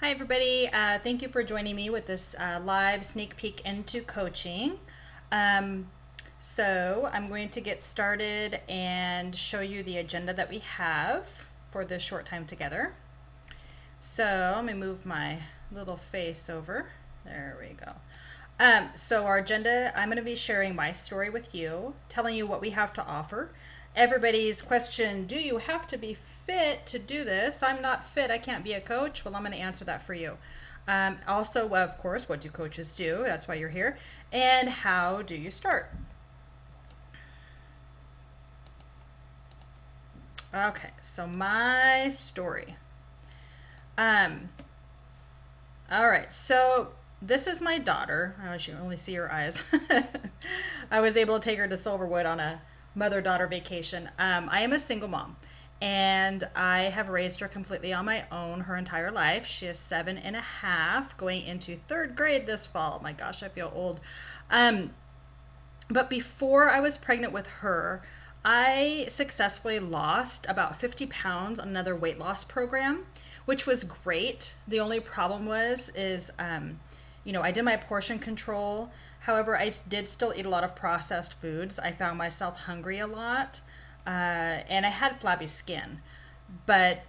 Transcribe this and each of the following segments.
Hi, everybody. Thank you for joining me with this live sneak peek into coaching. Um, I'm going to get started and show you the agenda that we have for this short time together. Let me move my little face over. There we go. Our agenda, I'm going to be sharing my story with you, telling you what we have to offer. Everybody's question, do you have to be fit to do this? I'm not fit, I can't be a coach. Well, I'm going to answer that for you. Also, of course, what do coaches do? That's why you're here. And how do you start? Okay, so my story. All right, so this is my daughter. Oh, you can only see her eyes. I was able to take her to Silverwood on a mother-daughter vacation. I am a single mom, and I have raised her completely on my own her entire life. She is 7.5, going into third grade this fall. My gosh, I feel old. But before I was pregnant with her, I successfully lost about 50 pounds on another weight loss program, which was great. The only problem I did my portion control. However, I did still eat a lot of processed foods. I found myself hungry a lot, and I had flabby skin. But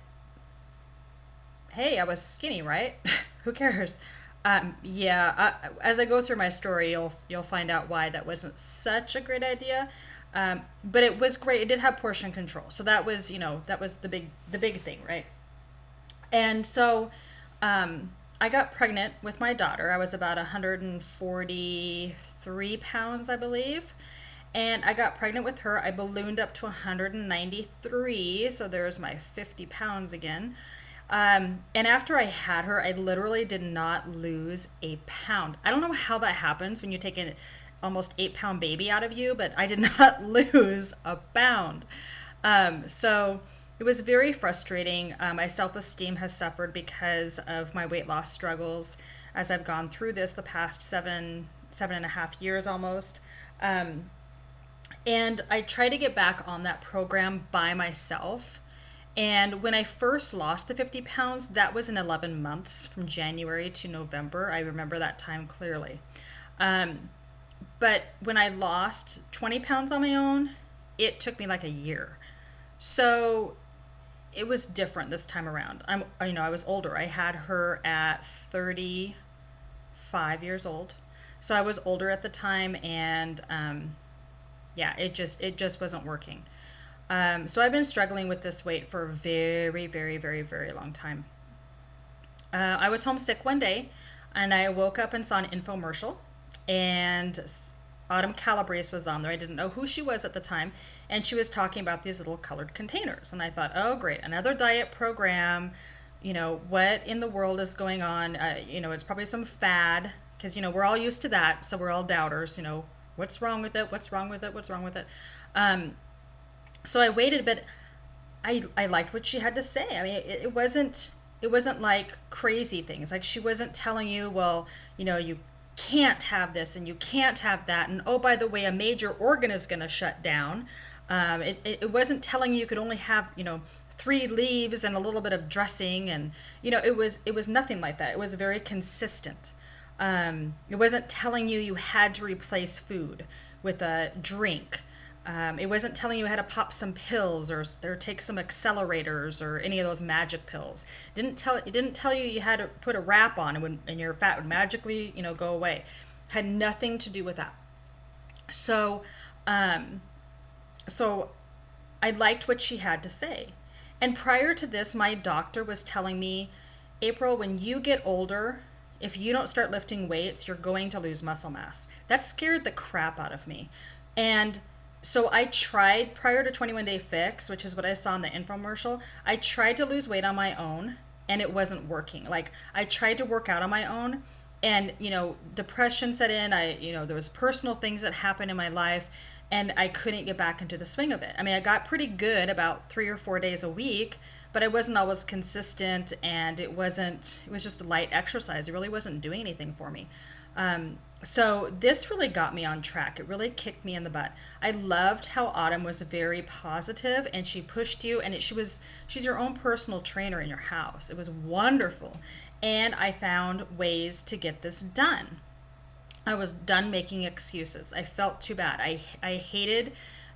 hey, I was skinny, right? Who cares? As I go through my story, you'll find out why that wasn't such a great idea. But it was great. It did have portion control, so that was the big thing, right? And so I got pregnant with my daughter. I was about 143 pounds, I believe. And I got pregnant with her. I ballooned up to 193, so there's my 50 pounds again. And after I had her, I literally did not lose a pound. I don't know how that happens when you take an almost 8-pound baby out of you, but I did not lose a pound. So it was very frustrating. My self-esteem has suffered because of my weight loss struggles as I've gone through this the past 7.5 years almost. And I try to get back on that program by myself. And when I first lost the 50 pounds, that was in 11 months from January to November. I remember that time clearly. But when I lost 20 pounds on my own, it took me like a year. So it was different this time around. I was older. I had her at 35 years old. So I was older at the time, and it just wasn't working. So I've been struggling with this weight for a very, very, very, very long time. I was homesick one day, and I woke up and saw an infomercial, and Autumn Calabrese was on there. I didn't know who she was at the time, and she was talking about these little colored containers. And I thought, oh, great, another diet program. What in the world is going on? It's probably some fad, because, we're all used to that, so we're all doubters. What's wrong with it? What's wrong with it? What's wrong with it? So I waited, but I liked what she had to say. I mean, it wasn't like crazy things. Like, she wasn't telling you, well, you can't have this and you can't have that, and oh, by the way, a major organ is going to shut down. It wasn't telling you could only have 3 leaves and a little bit of dressing, and it was nothing like that. It was very consistent. It wasn't telling you had to replace food with a drink. It wasn't telling you how to pop some pills or take some accelerators or any of those magic pills. It didn't tell you you had to put a wrap on and your fat would magically go away. Had nothing to do with that. So, so I liked what she had to say. And prior to this, my doctor was telling me, April, when you get older, if you don't start lifting weights, you're going to lose muscle mass. That scared the crap out of me. And so I tried, prior to 21 Day Fix, which is what I saw in the infomercial, I tried to lose weight on my own, and it wasn't working. Like, I tried to work out on my own, and depression set in. There was personal things that happened in my life, and I couldn't get back into the swing of it. I mean, I got pretty good about 3 or 4 days a week, but I wasn't always consistent, and it was just a light exercise. It really wasn't doing anything for me. So this really got me on track. It really kicked me in the butt. I loved how Autumn was very positive and she pushed you, and she's your own personal trainer in your house. It was wonderful. And I found ways to get this done. I was done making excuses. I felt too bad. I hated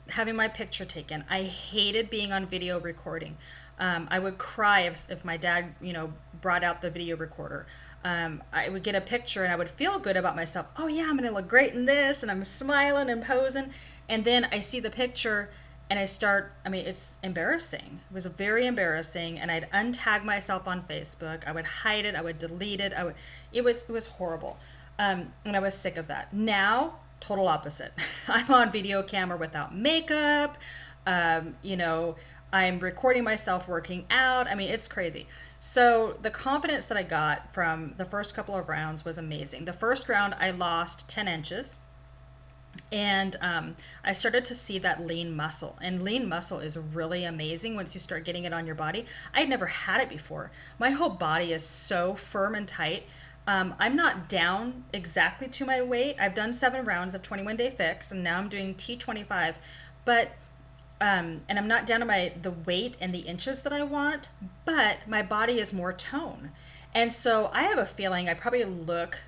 having my picture taken. I hated being on video recording. I would cry if my dad, brought out the video recorder. I would get a picture and I would feel good about myself. Oh yeah, I'm gonna look great in this, and I'm smiling and posing. And then I see the picture and it's embarrassing. It was very embarrassing, and I'd untag myself on Facebook. I would hide it. I would delete it. It was horrible. And I was sick of that. Now, total opposite. I'm on video camera without makeup. I'm recording myself working out. It's crazy. So the confidence that I got from the first couple of rounds was amazing. The first round, I lost 10 inches. And I started to see that lean muscle. And lean muscle is really amazing once you start getting it on your body. I'd never had it before. My whole body is so firm and tight. I'm not down exactly to my weight. I've done 7 rounds of 21-day fix, and now I'm doing T25. But and I'm not down to the weight and the inches that I want, but my body is more tone. And so I have a feeling I probably look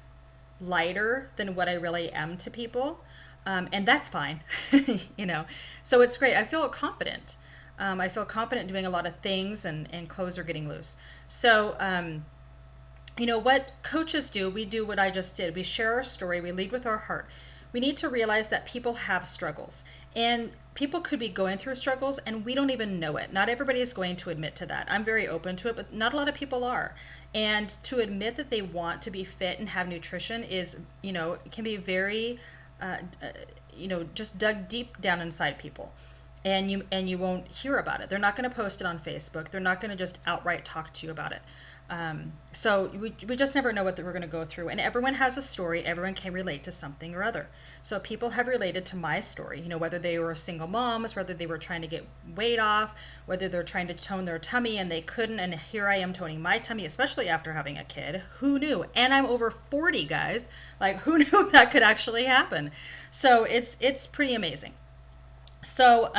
lighter than what I really am to people. And that's fine, So it's great. I feel confident. I feel confident doing a lot of things, and clothes are getting loose. So, what coaches do, we do what I just did. We share our story. We lead with our heart. We need to realize that people have struggles, and people could be going through struggles and we don't even know it. Not everybody is going to admit to that. I'm very open to it, but not a lot of people are. And to admit that they want to be fit and have nutrition is, it can be very, just dug deep down inside people. And you won't hear about it. They're not going to post it on Facebook. They're not going to just outright talk to you about it. So we just never know what we're going to go through. And everyone has a story. Everyone can relate to something or other. So people have related to my story, whether they were single moms, whether they were trying to get weight off, whether they're trying to tone their tummy and they couldn't. And here I am toning my tummy, especially after having a kid. Who knew? And I'm over 40, guys. Like, who knew that could actually happen? So it's pretty amazing. So,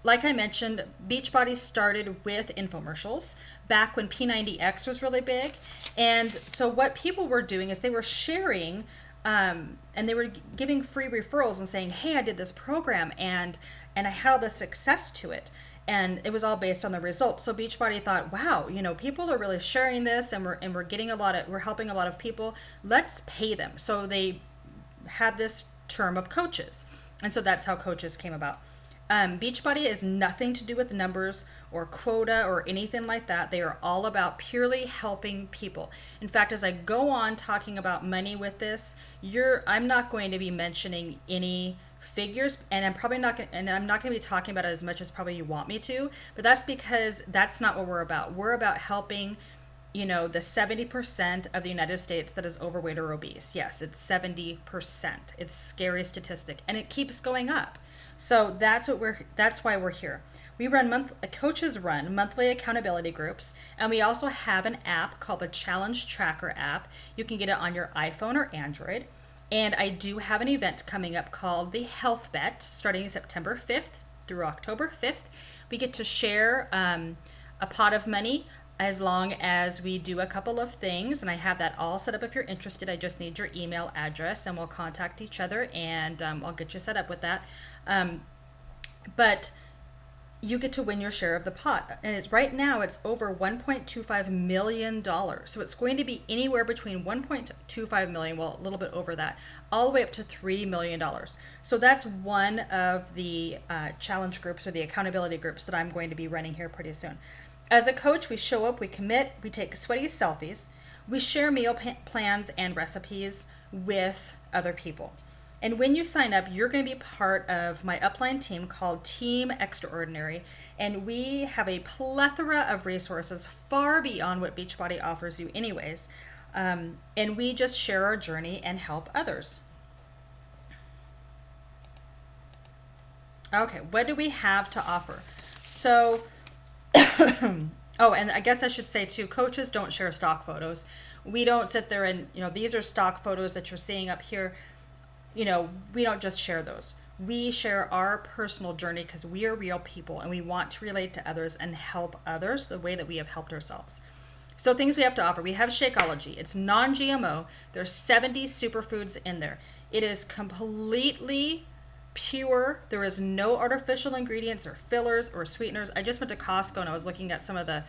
like I mentioned, Beachbody started with infomercials back when P90X was really big. And so what people were doing is they were sharing, and they were giving free referrals and saying, hey, I did this program and I had all the success to it. And it was all based on the results. So Beachbody thought, wow, people are really sharing this, and we're getting we're helping a lot of people. Let's pay them. So they had this term of coaches. And so that's how coaches came about. Beachbody is nothing to do with numbers or quota or anything like that. They are all about purely helping people. In fact, as I go on talking about money with this, I'm not going to be mentioning any figures, and I'm not going to be talking about it as much as probably you want me to, but that's because that's not what we're about. We're about helping the 70% of the United States that is overweight or obese. Yes, it's 70%. It's a scary statistic, and it keeps going up. So that's why we're here. Coaches run monthly accountability groups, and we also have an app called the Challenge Tracker app. You can get it on your iPhone or Android. And I do have an event coming up called the Health Bet, starting September 5th through October 5th. We get to share a pot of money as long as we do a couple of things, and I have that all set up. If you're interested, I just need your email address, and we'll contact each other, and I'll get you set up with that. But you get to win your share of the pot, and right now it's over $1.25 million. So it's going to be anywhere between $1.25 million, well, a little bit over that, all the way up to $3 million. So that's one of the challenge groups or the accountability groups that I'm going to be running here pretty soon. As a coach, we show up, we commit, we take sweaty selfies, we share meal plans and recipes with other people. And when you sign up, you're going to be part of my upline team called Team Extraordinary. And we have a plethora of resources far beyond what Beachbody offers you anyways. And we just share our journey and help others. Okay, what do we have to offer? So, oh, and I guess I should say too, coaches don't share stock photos. We don't sit there and, these are stock photos that you're seeing up here. We don't just share those. We share our personal journey because we are real people and we want to relate to others and help others the way that we have helped ourselves. So things we have to offer. We have Shakeology. It's non-GMO. There's 70 superfoods in there. It is completely pure. There is no artificial ingredients or fillers or sweeteners. I just went to Costco and I was looking at some of the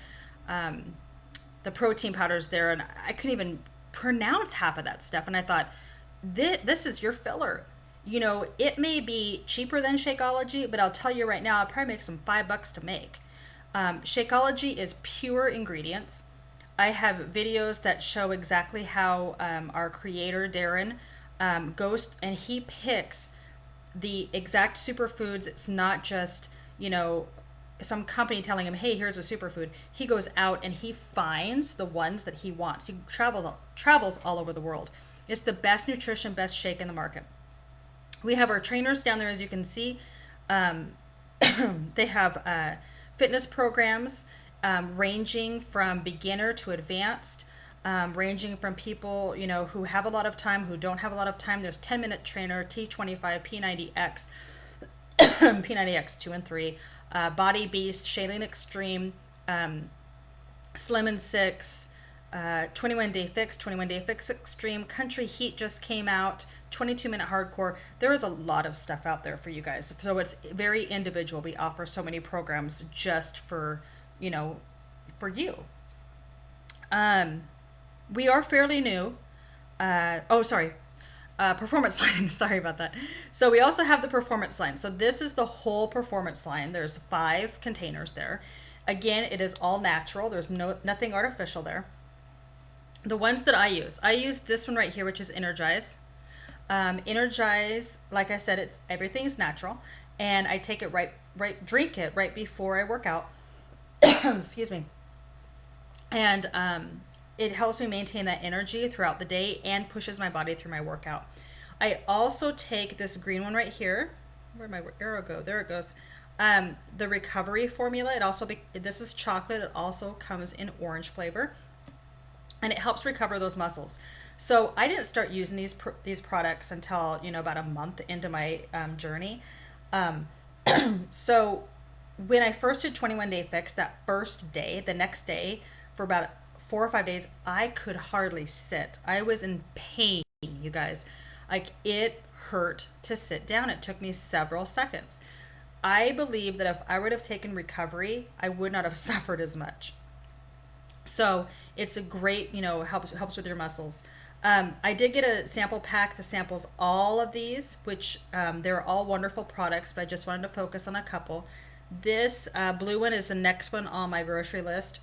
protein powders there, and I couldn't even pronounce half of that stuff. And I thought, this is your filler. It may be cheaper than Shakeology, but I'll tell you right now, it probably makes them $5 to make. Shakeology is pure ingredients. I have videos that show exactly how our creator, Darren, goes and he picks the exact superfoods. It's not just, some company telling him, hey, here's a superfood. He goes out and he finds the ones that he wants. He travels all over the world. It's the best nutrition, best shake in the market. We have our trainers down there, as you can see. They have fitness programs ranging from beginner to advanced, ranging from people, who have a lot of time, who don't have a lot of time. There's 10-minute trainer, T25, P90X, P90X 2 and 3, Body Beast, Shailene Extreme, Slim and 6, 21 Day Fix, 21 Day Fix Extreme, Country Heat just came out, 22-minute hardcore. There is a lot of stuff out there for you guys. So it's very individual. We offer so many programs just for, for you. We are fairly new. Performance line. Sorry about that. So we also have the performance line. So this is the whole performance line. There's 5 containers there. Again, it is all natural. There's nothing artificial there. The ones that I use this one right here, which is Energize. Energize, like I said, everything's natural, and I take it drink it right before I work out. Excuse me. And it helps me maintain that energy throughout the day and pushes my body through my workout. I also take this green one right here. Where'd my arrow go? There it goes. The recovery formula. This is chocolate. It also comes in orange flavor, and it helps recover those muscles. So I didn't start using these products until about a month into my journey. So when I first did 21 Day Fix, that first day, the next day, for about 4 or 5 days, I could hardly sit. I was in pain, you guys. Like, it hurt to sit down. It took me several seconds. I believe that if I would have taken recovery, I would not have suffered as much. So it's a great, helps with your muscles. I did get a sample pack that samples all of these, which they're all wonderful products, but I just wanted to focus on a couple. This blue one is the next one on my grocery list.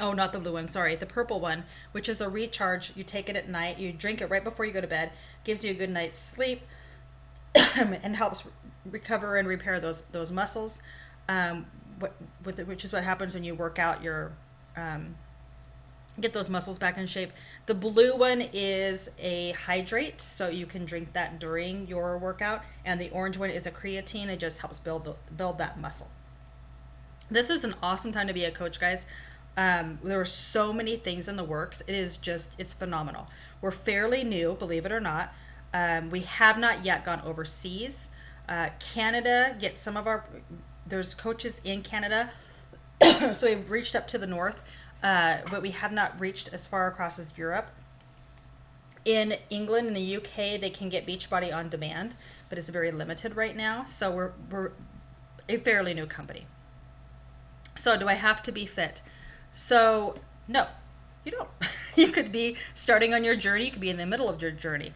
Oh, not the blue one, sorry. The purple one, which is a recharge. You take it at night. You drink it right before you go to bed. Gives you a good night's sleep and helps recover and repair those muscles, which is what happens when you work out your get those muscles back in shape. The blue one is a hydrate, so you can drink that during your workout, and the orange one is a creatine. It just helps build that muscle. This is an awesome time to be a coach, guys. There are so many things in the works. It's phenomenal. We're fairly new, believe it or not. We have not yet gone overseas. Canada gets there's coaches in Canada, so we've reached up to the north. But we have not reached as far across as Europe. In England and the UK, they can get Beachbody on demand, but it's very limited right now. So we're a fairly new company. So do I have to be fit? So no, you don't. You could be starting on your journey. You could be in the middle of your journey.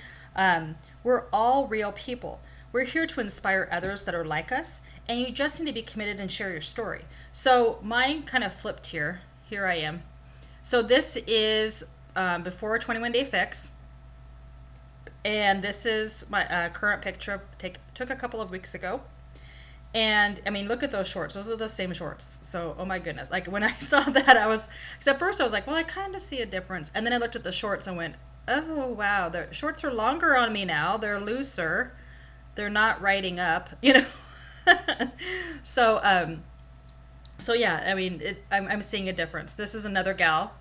We're all real people. We're here to inspire others that are like us, and you just need to be committed and share your story. So mine kind of flipped here. Here I am. So this is before a 21 Day Fix. And this is my current picture. Took a couple of weeks ago. And I mean, look at those shorts. Those are the same shorts. So, oh my goodness. Like, when I saw that, because at first I was like, well, I kind of see a difference. And then I looked at the shorts and went, oh, wow. The shorts are longer on me now. They're looser. They're not riding up, So yeah, I mean, I'm seeing a difference. This is another gal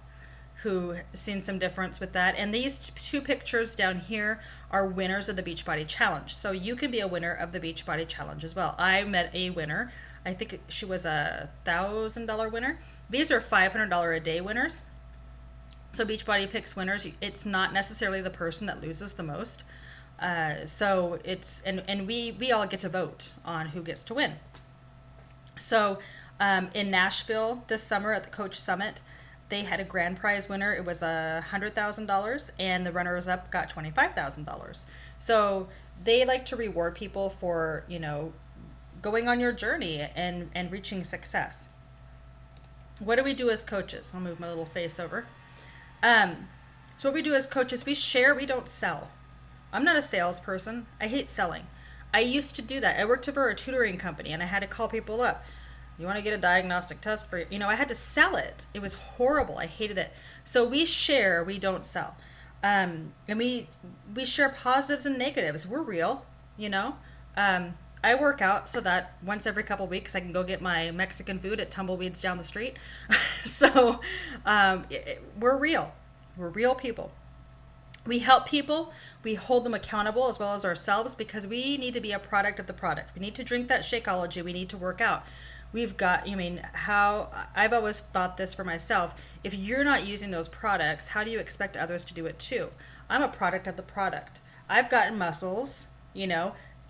who seen some difference with that. And these two pictures down here are winners of the Beachbody Challenge. So you can be a winner of the Beachbody Challenge as well. I met a winner. I think she was a $1,000 winner. These are $500 a day winners. So Beachbody picks winners. It's not necessarily the person that loses the most. So it's, and we all get to vote on who gets to win. So in Nashville this summer at the Coach Summit, they had a grand prize winner. It was $100,000, and the runners-up got $25,000. So they like to reward people for, going on your journey and reaching success. What do we do as coaches? I'll move my little face over. So what we do as coaches, we share, we don't sell. I'm not a salesperson. I hate selling. I used to do that. I worked for a tutoring company, and I had to call people up. You want to get a diagnostic test for, I had to sell it. It was horrible. I hated it. So we share, we don't sell. And we share positives and negatives. We're real, I work out so that once every couple weeks I can go get my Mexican food at Tumbleweeds down the street. So we're real. We're real people. We help people. We hold them accountable as well as ourselves, because we need to be a product of the product. We need to drink that Shakeology. We need to work out. We've got, I've always thought this for myself. If you're not using those products, how do you expect others to do it too? I'm a product of the product. I've gotten muscles,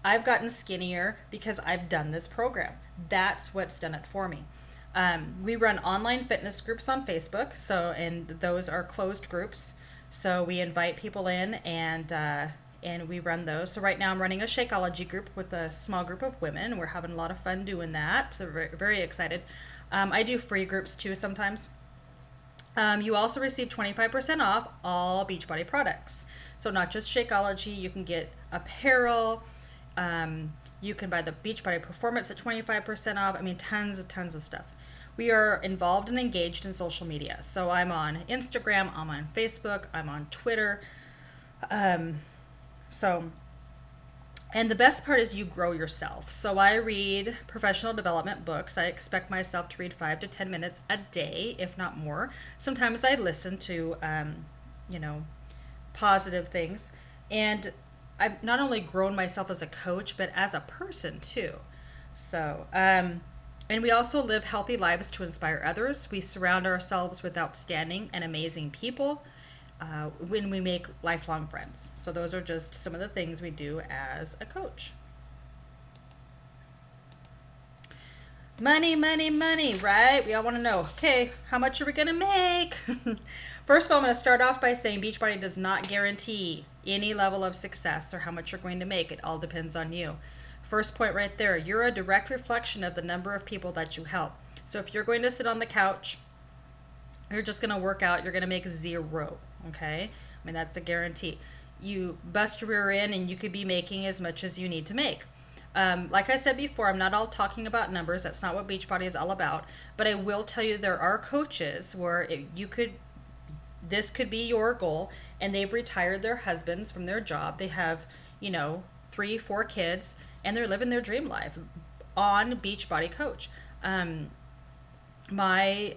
I've gotten skinnier because I've done this program. That's what's done it for me. We run online fitness groups on Facebook, and those are closed groups. So we invite people in and we run those. So right now I'm running a Shakeology group with a small group of women. We're having a lot of fun doing that. So we're very excited. I do free groups too sometimes. You also receive 25% off all Beachbody products. So not just Shakeology, you can get apparel. You can buy the Beachbody Performance at 25% off. Tons of stuff. We are involved and engaged in social media. So I'm on Instagram, I'm on Facebook, I'm on Twitter. And the best part is you grow yourself. So I read professional development books. I expect myself to read 5 to 10 minutes a day, if not more. Sometimes I listen to, positive things. And I've not only grown myself as a coach, but as a person too. So, and we also live healthy lives to inspire others. We surround ourselves with outstanding and amazing people when we make lifelong friends. So those are just some of the things we do as a coach. Money, money, money, right? We all want to know, okay, how much are we going to make? First of all, I'm going to start off by saying Beachbody does not guarantee any level of success or how much you're going to make. It all depends on you. First point right there, you're a direct reflection of the number of people that you help. So if you're going to sit on the couch, you're just going to work out, you're going to make zero, okay? That's a guarantee. You bust your rear in and you could be making as much as you need to make. Like I said before, I'm not all talking about numbers. That's not what Beachbody is all about. But I will tell you there are coaches where this could be your goal, and they've retired their husbands from their job. They have, 3-4 kids, and they're living their dream life on Beachbody Coach. One of my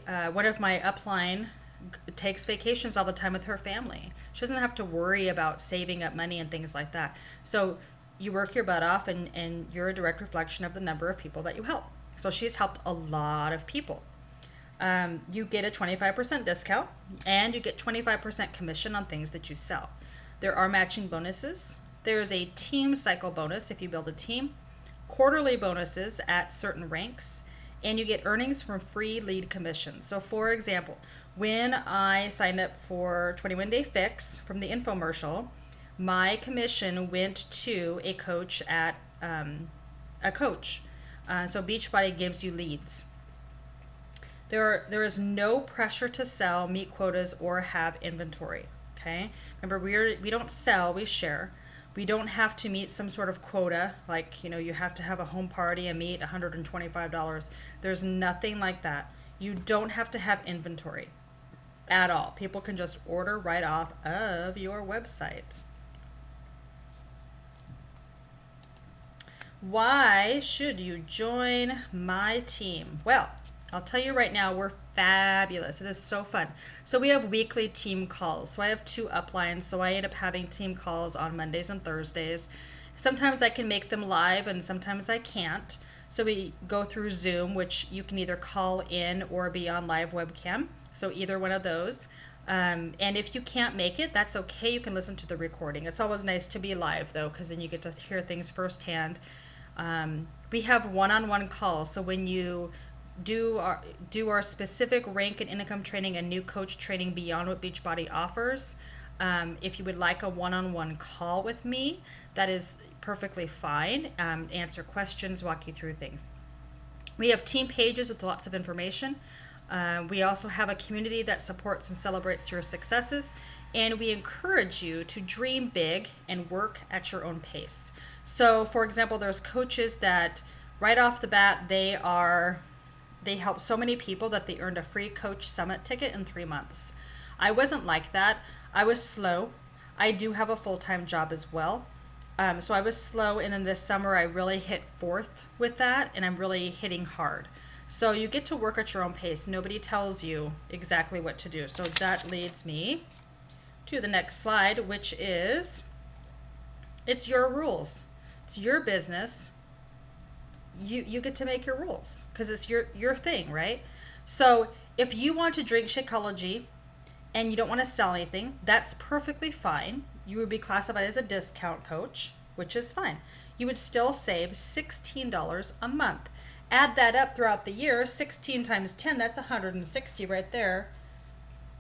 upline takes vacations all the time with her family. She doesn't have to worry about saving up money and things like that. So you work your butt off, and you're a direct reflection of the number of people that you help. So she's helped a lot of people. You get a 25% discount, and you get 25% commission on things that you sell. There are matching bonuses. There's a team cycle bonus if you build a team, quarterly bonuses at certain ranks, and you get earnings from free lead commissions. So for example, when I signed up for 21 Day Fix from the infomercial, my commission went to a coach at a coach. So Beachbody gives you leads. There is no pressure to sell, meet quotas, or have inventory. Okay. Remember, we don't sell, we share. We don't have to meet some sort of quota, like, you have to have a home party and meet $125. There's nothing like that. You don't have to have inventory at all. People can just order right off of your website. Why should you join my team? Well, I'll tell you right now, we're fabulous. It is so fun. So we have weekly team calls. So I have 2 uplines. So I end up having team calls on Mondays and Thursdays. Sometimes I can make them live and sometimes I can't. So we go through Zoom, which you can either call in or be on live webcam. So either one of those. And if you can't make it, that's okay. You can listen to the recording. It's always nice to be live though, because then you get to hear things firsthand. We have one-on-one calls. So when you do our specific rank and income training and new coach training beyond what Beachbody offers, if you would like a one-on-one call with me, that is perfectly fine. Answer questions, walk you through things. We have team pages with lots of information. We also have a community that supports and celebrates your successes, and we encourage you to dream big and work at your own pace. So, for example, there's coaches that right off the bat, they help so many people that they earned a free Coach Summit ticket in 3 months. I wasn't like that. I was slow. I do have a full-time job as well. So I was slow, and in this summer I really hit fourth with that, and I'm really hitting hard. So you get to work at your own pace. Nobody tells you exactly what to do. So that leads me to the next slide, which is, it's your rules. It's your business. You get to make your rules because it's your thing, right? So if you want to drink Shakeology and you don't want to sell anything, that's perfectly fine. You would be classified as a discount coach, which is fine. You would still save $16 a month. Add that up throughout the year, 16 times 10, that's 160 right there.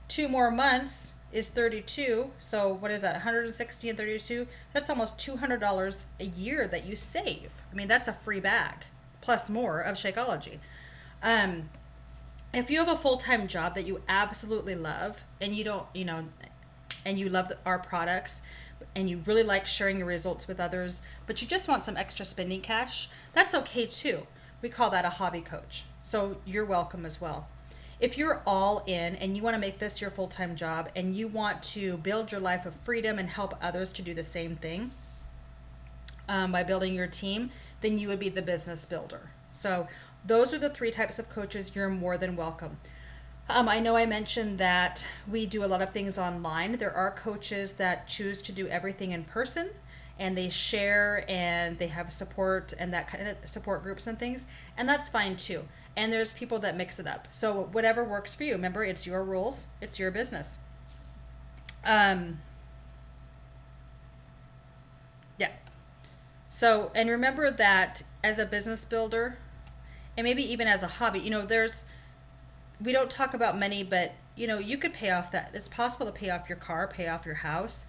2 more months is 32. So what is that, 160 and 32? That's almost $200 a year that you save. I mean, that's a free bag, plus more of Shakeology. If you have a full-time job that you absolutely love and you don't, and you love our products and you really like sharing your results with others, but you just want some extra spending cash, that's okay too. We call that a hobby coach. So you're welcome as well. If you're all in and you want to make this your full-time job and you want to build your life of freedom and help others to do the same thing by building your team, then you would be the business builder. So those are the 3 types of coaches. You're more than welcome. I know I mentioned that we do a lot of things online. There are coaches that choose to do everything in person, and they share and they have support and that kind of support groups and things, and that's fine too. And there's people that mix it up. So whatever works for you. Remember, it's your rules, it's your business. Yeah. So, and remember that as a business builder, and maybe even as a hobby, we don't talk about money, but you could pay off that. It's possible to pay off your car, pay off your house.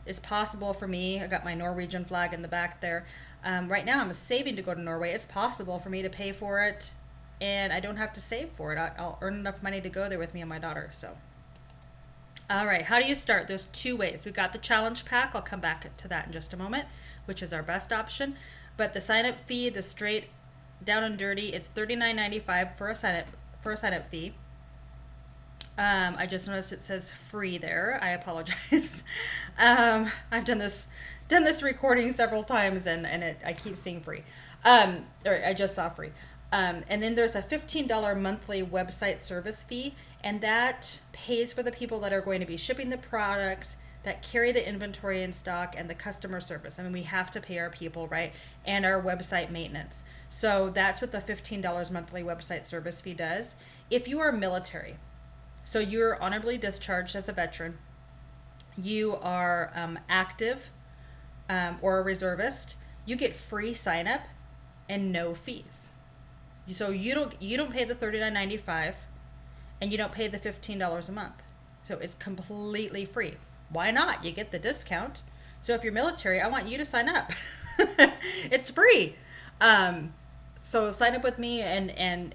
It's possible for me. I got my Norwegian flag in the back there. Right now I'm saving to go to Norway. It's possible for me to pay for it and I don't have to save for it. I'll earn enough money to go there with me and my daughter. So, all right, how do you start? There's 2 ways. We've got the challenge pack. I'll come back to that in just a moment, which is our best option. But the sign up fee, the straight down and dirty, it's $39.95 for a sign up fee. I just noticed it says free there. I apologize. I've done this recording several times and I keep seeing free. Or I just saw free. And then there's a $15 monthly website service fee, and that pays for the people that are going to be shipping the products, that carry the inventory in stock, and the customer service. I mean, we have to pay our people, right? And our website maintenance. So that's what the $15 monthly website service fee does. If you are military, so you're honorably discharged as a veteran, you are active or a reservist, you get free sign up and no fees. So you don't pay the $39.95 and you don't pay the $15 a month. So it's completely free. Why not? You get the discount. So if you're military, I want you to sign up. It's free. So sign up with me and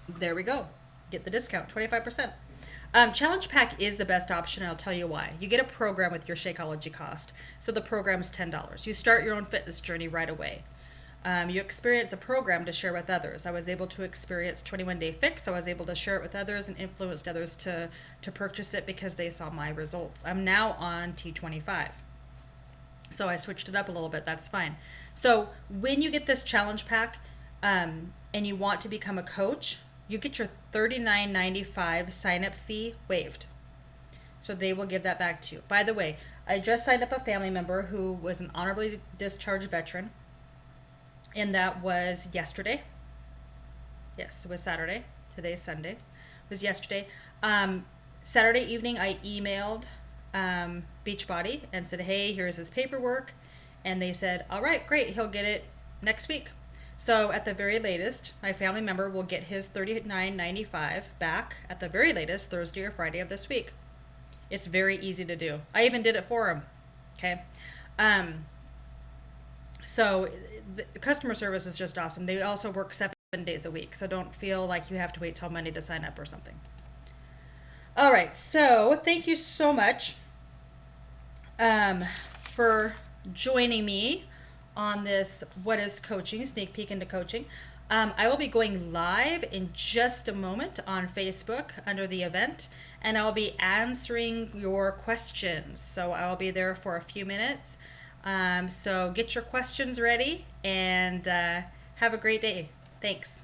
there we go. Get the discount, 25%. Challenge Pack is the best option, and I'll tell you why. You get a program with your Shakeology cost. So the program's $10. You start your own fitness journey right away. You experience a program to share with others. I was able to experience 21 Day Fix. I was able to share it with others and influenced others to purchase it because they saw my results. I'm now on T25. So I switched it up a little bit. That's fine. So when you get this challenge pack, and you want to become a coach, you get your $39.95 sign up fee waived. So they will give that back to you. By the way, I just signed up a family member who was an honorably discharged veteran, and that was yesterday. Yes, it was Saturday. Today's Sunday. It was yesterday. Saturday evening, I emailed Beachbody and said, hey, here's his paperwork. And they said, all right, great. He'll get it next week. So at the very latest, my family member will get his $39.95 back at the very latest Thursday or Friday of this week. It's very easy to do. I even did it for him. Okay. So the customer service is just awesome. They also work 7 days a week, so don't feel like you have to wait till Monday to sign up or something. All right, so thank you so much for joining me on this What is Coaching, sneak peek into coaching. I will be going live in just a moment on Facebook under the event, and I'll be answering your questions. So I'll be there for a few minutes. So get your questions ready and have a great day. Thanks.